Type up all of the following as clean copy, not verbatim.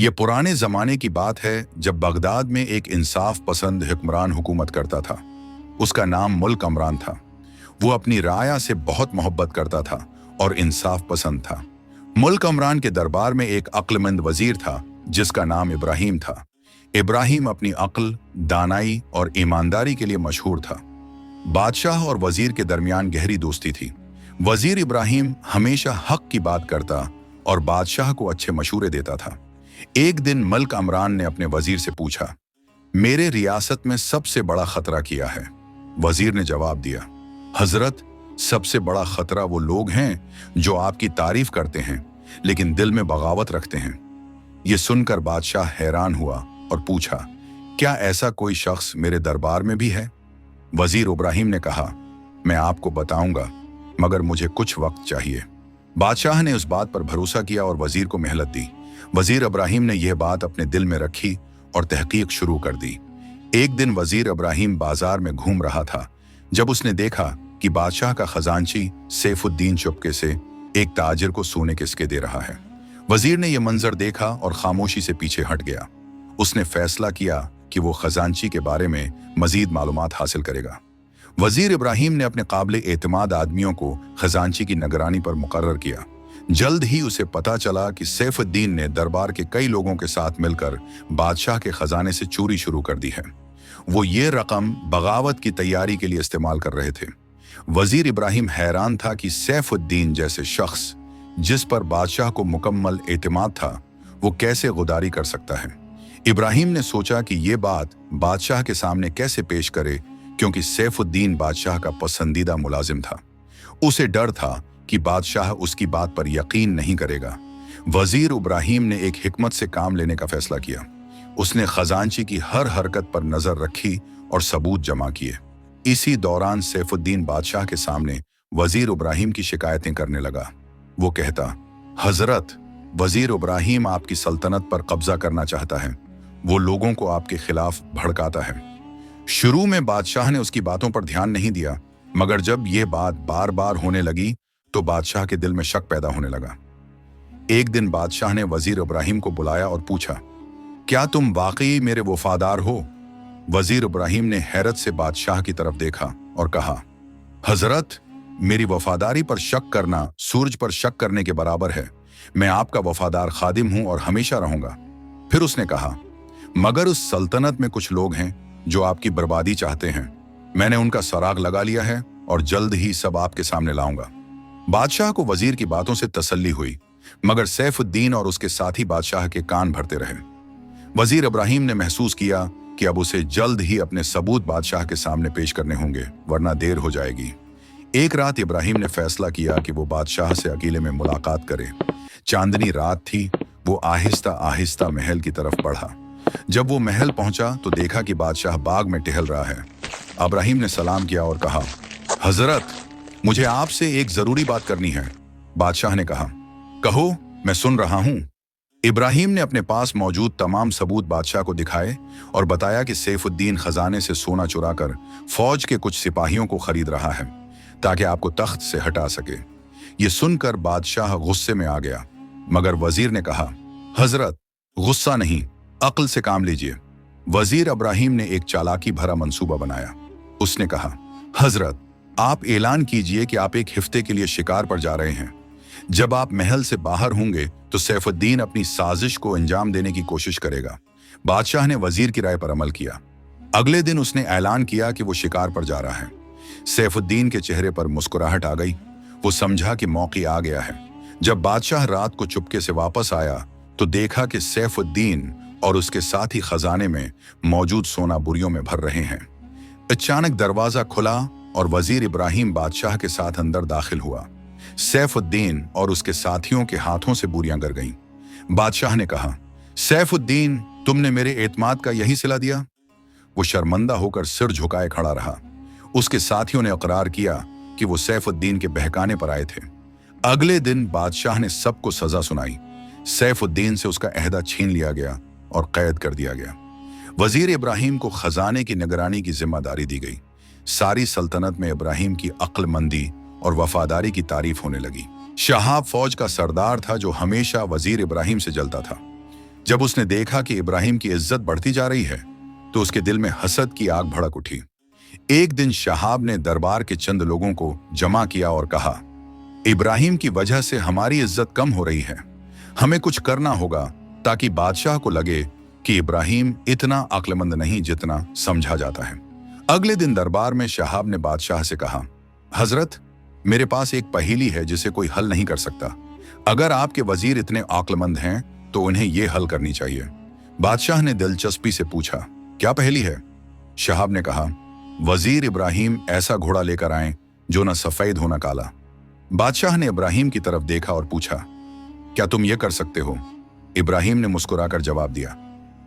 ये पुराने ज़माने की बात है जब बगदाद में एक इंसाफ पसंद हुक्मरान हुकूमत करता था। उसका नाम मुल्क अमरान था। वो अपनी राया से बहुत मोहब्बत करता था और इंसाफ पसंद था। मुल्क अमरान के दरबार में एक अक्लमंद वजीर था जिसका नाम इब्राहिम था। इब्राहिम अपनी अक्ल, दानाई और ईमानदारी के लिए मशहूर था। बादशाह और वजीर के दरमियान गहरी दोस्ती थी। वजीर इब्राहिम हमेशा हक की बात करता और बादशाह को अच्छे मशूरे देता था। एक दिन मुल्क अमरान ने अपने वजीर से पूछा, मेरे रियासत में सबसे बड़ा खतरा क्या है? वजीर ने जवाब दिया, हजरत, सबसे बड़ा खतरा वो लोग हैं जो आपकी तारीफ करते हैं लेकिन दिल में बगावत रखते हैं। ये सुनकर बादशाह हैरान हुआ और पूछा, क्या ऐसा कोई शख्स मेरे दरबार में भी है? वजीर इब्राहिम ने कहा, मैं आपको बताऊंगा मगर मुझे कुछ वक्त चाहिए। बादशाह ने उस बात पर भरोसा किया और वजीर को मोहलत दी। वजीर इब्राहिम ने यह बात अपने दिल में रखी और तहकीक शुरू कर दी। एक दिन वजीर इब्राहिम बाजार में घूम रहा था जब उसने देखा कि बादशाह का खजांची सैफुद्दीन चुपके से एक ताजिर को सोने के सिक्के दे रहा है। वजीर ने यह मंजर देखा और खामोशी से पीछे हट गया। उसने फैसला किया कि वो खजांची के बारे में मजीद मालूमात हासिल करेगा। वजीर इब्राहिम ने अपने काबिल एतमाद आदमियों को खजांची की निगरानी पर मुकर्रर किया। जल्द ही उसे पता चला कि सैफुद्दीन ने दरबार के कई लोगों के साथ मिलकर बादशाह के खजाने से चोरी शुरू कर दी है। वो ये रकम बगावत की तैयारी के लिए इस्तेमाल कर रहे थे। वजीर इब्राहिम हैरान था कि सैफुद्दीन जैसे शख्स जिस पर बादशाह को मुकम्मल एतमाद था, वो कैसे गुदारी कर सकता है। इब्राहिम ने सोचा कि ये बात बादशाह के सामने कैसे पेश करे, क्योंकि सैफुद्दीन बादशाह का पसंदीदा मुलाजिम था। उसे डर था कि बादशाह उसकी बात पर यकीन नहीं करेगा। वजीर इब्राहिम ने एक हिकमत से काम लेने का फैसला किया। उसने खजांची की हर हरकत पर नजर रखी और सबूत जमा किए। इसी दौरान सैफुद्दीन बादशाह के सामने वजीर इब्राहिम की शिकायतें करने लगा। वो कहता, हजरत, वजीर इब्राहिम आपकी सल्तनत पर कब्जा करना चाहता है। वो लोगों को आपके खिलाफ भड़काता है। शुरू में बादशाह ने उसकी बातों पर ध्यान नहीं दिया, मगर जब यह बात बार बार होने लगी तो बादशाह के दिल में शक पैदा होने लगा। एक दिन बादशाह ने वजीर इब्राहिम को बुलाया और पूछा, क्या तुम वाकई मेरे वफादार हो? वजीर इब्राहिम ने हैरत से बादशाह की तरफ देखा और कहा, हजरत, मेरी वफादारी पर शक करना सूरज पर शक करने के बराबर है। मैं आपका वफादार खादिम हूं और हमेशा रहूंगा। फिर उसने कहा, मगर उस सल्तनत में कुछ लोग हैं जो आपकी बर्बादी चाहते हैं। मैंने उनका सराग लगा लिया है और जल्द ही सब आपके सामने लाऊंगा। बादशाह को वजीर की बातों से तसल्ली हुई, मगर सैफुद्दीन और उसके साथी बादशाह के कान भरते रहे। वजीर इब्राहिम ने महसूस किया कि अब उसे जल्द ही अपने सबूत बादशाह के सामने पेश करने होंगे, वरना देर हो जाएगी। एक रात इब्राहिम ने फैसला किया कि वो बादशाह से अकेले में मुलाकात करे। चांदनी रात थी। वो आहिस्ता आहिस्ता महल की तरफ बढ़ा। जब वो महल पहुंचा तो देखा कि बादशाह बाग में टहल रहा है। इब्राहिम ने सलाम किया और कहा, हजरत, मुझे आपसे एक जरूरी बात करनी है। बादशाह ने कहा, कहो, मैं सुन रहा हूं। इब्राहिम ने अपने पास मौजूद तमाम सबूत बादशाह को दिखाए और बताया कि सैफुद्दीन खजाने से सोना चुराकर फौज के कुछ सिपाहियों को खरीद रहा है ताकि आपको तख्त से हटा सके। ये सुनकर बादशाह गुस्से में आ गया, मगर वजीर ने कहा, हजरत, गुस्सा नहीं, अक्ल से काम लीजिए। वजीर इब्राहिम ने एक चालाकी भरा मंसूबा बनाया। उसने कहा, हजरत, आप ऐलान कीजिए कि आप एक हफ्ते के लिए शिकार पर जा रहे हैं। जब आप महल से बाहर होंगे तो सैफुद्दीन अपनी साजिश को अंजाम देने की कोशिश करेगा। बादशाह ने वजीर की राय पर अमल किया। अगले दिन उसने ऐलान किया कि वो शिकार पर जा रहा है। सैफुद्दीन के चेहरे पर मुस्कुराहट आ गई। वो समझा कि मौका आ गया है। जब बादशाह रात को चुपके से वापस आया तो देखा कि सैफुद्दीन और उसके साथी खजाने में मौजूद सोना बुरियों में भर रहे हैं। अचानक दरवाजा खुला और वजीर इब्राहिम बादशाह के साथ अंदर दाखिल हुआ। सैफुद्दीन और उसके साथियों के हाथों से बुरियां गिर गईं। बादशाह ने कहा, सैफुद्दीन, तुमने मेरे एतमाद का यही सिला दिया? वो शर्मिंदा होकर सिर झुकाए खड़ा रहा। उसके साथियों ने इकरार किया कि वो सैफुद्दीन के बहकाने पर आए थे। अगले दिन बादशाह ने सबको सजा सुनाई। सैफुद्दीन से उसका अहदा छीन लिया गया और कैद कर दिया गया। वजीर इब्राहिम को खजाने की निगरानी की जिम्मेदारी दी गई। सारी सल्तनत में इब्राहिम की अक्लमंदी और वफादारी की तारीफ होने लगी। शहाब फौज का सरदार था जो हमेशा वजीर इब्राहिम से जलता था। जब उसने देखा कि इब्राहिम की इज्जत बढ़ती जा रही है तो उसके दिल में हसद की आग भड़क उठी। एक दिन शहाब ने दरबार के चंद लोगों को जमा किया और कहा, इब्राहिम की वजह से हमारी इज्जत कम हो रही है, हमें कुछ करना होगा ताकि बादशाह को लगे कि इब्राहिम इतना अक्लमंद नहीं जितना समझा जाता है। अगले दिन दरबार में शहाब ने बादशाह से कहा, हजरत, मेरे पास एक पहेली है जिसे कोई हल नहीं कर सकता। अगर आपके वजीर इतने अक्लमंद हैं तो उन्हें यह हल करनी चाहिए। बादशाह ने दिलचस्पी से पूछा, क्या पहेली है? शहाब ने कहा, वजीर इब्राहिम ऐसा घोड़ा लेकर आए जो न सफेद हो न काला। बादशाह ने इब्राहिम की तरफ देखा और पूछा, क्या तुम ये कर सकते हो? इब्राहिम ने मुस्कुराकर जवाब दिया,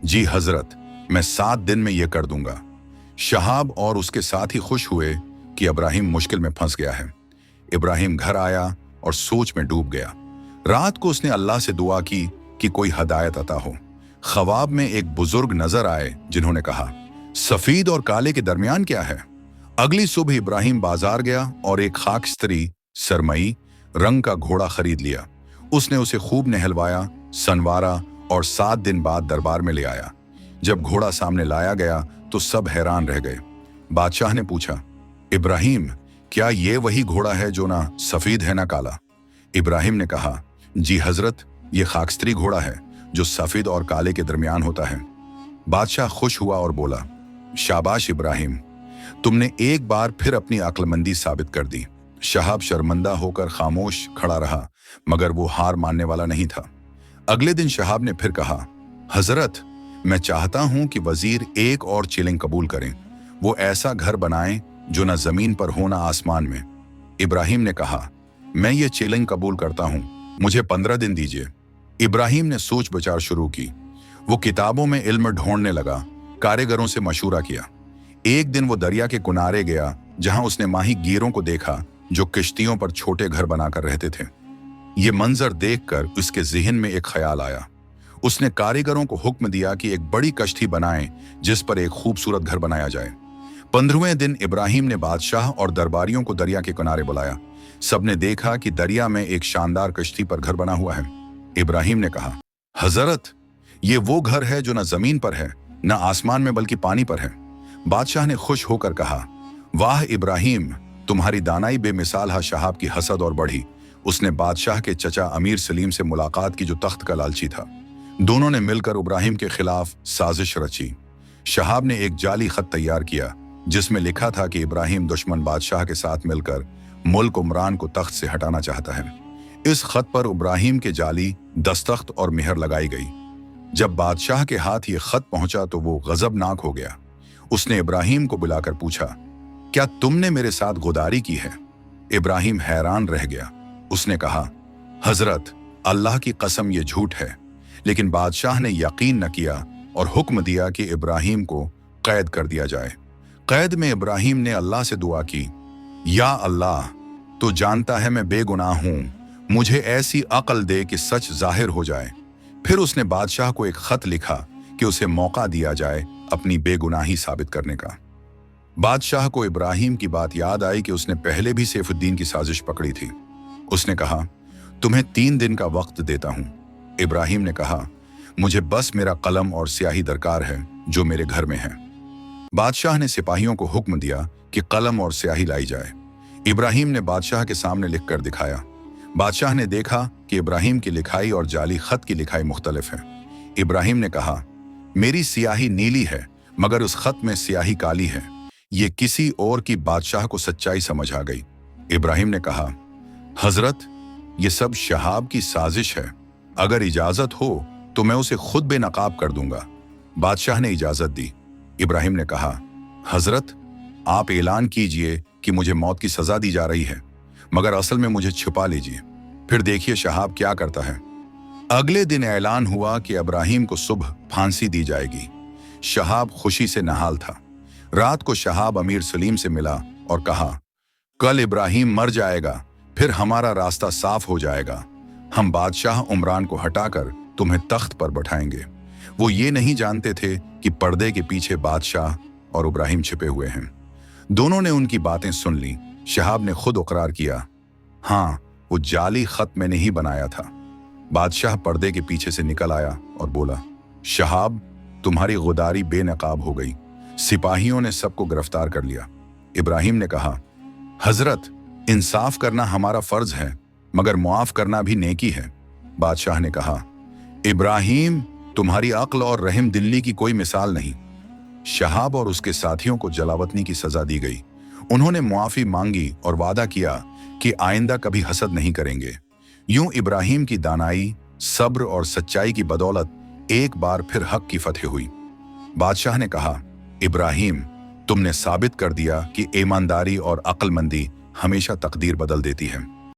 जी हजरत, मैं 7 दिन में यह कर दूंगा। शहाब और उसके साथी खुश हुए कि इब्राहिम मुश्किल में फंस गया है। इब्राहिम घर आया और सोच में डूब गया। रात को उसने अल्लाह से दुआ की कि कोई हदायत अता हो। ख्वाब में एक बुजुर्ग नजर आए जिन्होंने कहा, सफेद और काले के दरमियान क्या है? अगली सुबह इब्राहिम बाजार गया और एक खाकस्तरी सरमई रंग का घोड़ा खरीद लिया। उसने उसे खूब नहलवाया, सनवारा और 7 दिन बाद दरबार में ले आया। जब घोड़ा सामने लाया गया तो सब हैरान रह गए। बादशाह ने पूछा, इब्राहिम, क्या ये वही घोड़ा है जो ना सफेद है ना काला? इब्राहिम ने कहा, जी हजरत, ये खाकस्तरी घोड़ा है जो सफेद और काले के दरमियान होता है। बादशाह खुश हुआ और बोला, शाबाश इब्राहिम, तुमने एक बार फिर अपनी अक्लमंदी साबित कर दी। शहाब शर्मिंदा होकर खामोश खड़ा रहा, मगर वो हार मानने वाला नहीं था। अगले दिन शहाब ने फिर कहा, हजरत, मैं चाहता हूं कि वजीर एक और चैलेंज कबूल करें। वो ऐसा घर बनाएं जो ना जमीन पर हो ना आसमान में। इब्राहिम ने कहा, मैं ये चैलेंज कबूल करता हूं, मुझे 15 दिन दीजिए। इब्राहिम ने सोच विचार शुरू की। वो किताबों में इल्म ढूंढने लगा, कारीगरों से मशूरा किया। एक दिन वो दरिया के किनारे गया जहां उसने माही गिरों को देखा जो किश्तियों पर छोटे घर बनाकर रहते थे। ये मंजर देखकर उसके जिहन में एक ख्याल आया। उसने कारीगरों को हुक्म दिया कि एक बड़ी कश्ती बनाएं जिस पर एक खूबसूरत घर बनाया जाए। 15वें दिन इब्राहिम ने बादशाह और दरबारियों को दरिया के किनारे बुलाया। सबने देखा कि दरिया में एक शानदार कश्ती पर घर बना हुआ है। इब्राहिम ने कहा, हजरत, ये वो घर है जो न जमीन पर है न आसमान में बल्कि पानी पर है। बादशाह ने खुश होकर कहा, वाह इब्राहिम, तुम्हारी दानाई बेमिसाल है। शहाब की हसद और बढ़ी। उसने बादशाह के चचा अमीर सलीम से मुलाकात की जो तख्त का लालची था। दोनों ने मिलकर इब्राहिम के खिलाफ साजिश रची। शहाब ने एक जाली खत तैयार किया जिसमें लिखा था कि इब्राहिम दुश्मन बादशाह के साथ मिलकर मुल्क उमरान को तख्त से हटाना चाहता है। इस खत पर इब्राहिम के जाली दस्तखत और मिहर लगाई गई। जब बादशाह के हाथ ये खत पहुंचा तो वो गजबनाक हो गया। उसने इब्राहिम को बुलाकर पूछा, क्या तुमने मेरे साथ गुदारी की है? इब्राहिम हैरान रह गया। उसने कहा, हजरत, अल्लाह की कसम ये झूठ है। लेकिन बादशाह ने यकीन न किया और हुक्म दिया कि इब्राहिम को कैद कर दिया जाए। कैद में इब्राहिम ने अल्लाह से दुआ की, या अल्लाह, तो जानता है मैं बेगुनाह हूं, मुझे ऐसी अक्ल दे कि सच जाहिर हो जाए। फिर उसने बादशाह को एक खत लिखा कि उसे मौका दिया जाए अपनी बेगुनाही साबित करने का। बादशाह को इब्राहिम की बात याद आई कि उसने पहले भी सैफुद्दीन की साजिश पकड़ी थी। उसने कहा, तुम्हें 3 दिन का वक्त देता हूं। इब्राहिम ने कहा, मुझे बस मेरा कलम और स्याही दरकार है जो मेरे घर में है। बादशाह ने सिपाहियों को हुक्म दिया कि कलम और स्याही लाई जाए। इब्राहिम ने बादशाह के सामने लिखकर दिखाया। बादशाह ने देखा कि इब्राहिम की लिखाई और जाली खत की लिखाई मुख्तलिफ है। इब्राहिम ने कहा, मेरी स्याही नीली है मगर उस खत में स्याही काली है। ये किसी और की। बादशाह को सच्चाई समझ आ गई। इब्राहिम ने कहा, हजरत, ये सब शहाब की साजिश है। अगर इजाजत हो तो मैं उसे खुद बेनकाब कर दूंगा। बादशाह ने इजाजत दी। इब्राहिम ने कहा, हजरत, आप ऐलान कीजिए कि मुझे मौत की सजा दी जा रही है, मगर असल में मुझे छुपा लीजिए, फिर देखिए शहाब क्या करता है। अगले दिन ऐलान हुआ कि इब्राहिम को सुबह फांसी दी जाएगी। शहाब खुशी से नहाल था। रात को शहाब अमीर सलीम से मिला और कहा, कल इब्राहिम मर जाएगा, फिर हमारा रास्ता साफ हो जाएगा। हम बादशाह उमरान को हटाकर तुम्हें तख्त पर बैठाएंगे। वो ये नहीं जानते थे कि पर्दे के पीछे बादशाह और इब्राहिम छिपे हुए हैं। दोनों ने उनकी बातें सुन ली। शहाब ने खुद इकरार किया, हाँ, वो जाली खत मैंने ही बनाया था। बादशाह पर्दे के पीछे से निकल आया और बोला, शहाब, तुम्हारी गुदारी बेनकाब हो गई। सिपाहियों ने सबको गिरफ्तार कर लिया। इब्राहिम ने कहा, हजरत, इंसाफ करना हमारा फर्ज है, मगर मुआफ करना भी नेकी है। बादशाह ने कहा, इब्राहिम, तुम्हारी अक्ल और रहम दिली की कोई मिसाल नहीं। शहाब और उसके साथियों को जलावतनी की सजा दी गई। उन्होंने मुआफी मांगी और वादा किया कि आइंदा कभी हसद नहीं करेंगे। यूं इब्राहिम की दानाई, सब्र और सच्चाई की बदौलत एक बार फिर हक की फतह हुई। बादशाह ने कहा, इब्राहिम, तुमने साबित कर दिया कि ईमानदारी और अक्लमंदी हमेशा तकदीर बदल देती है।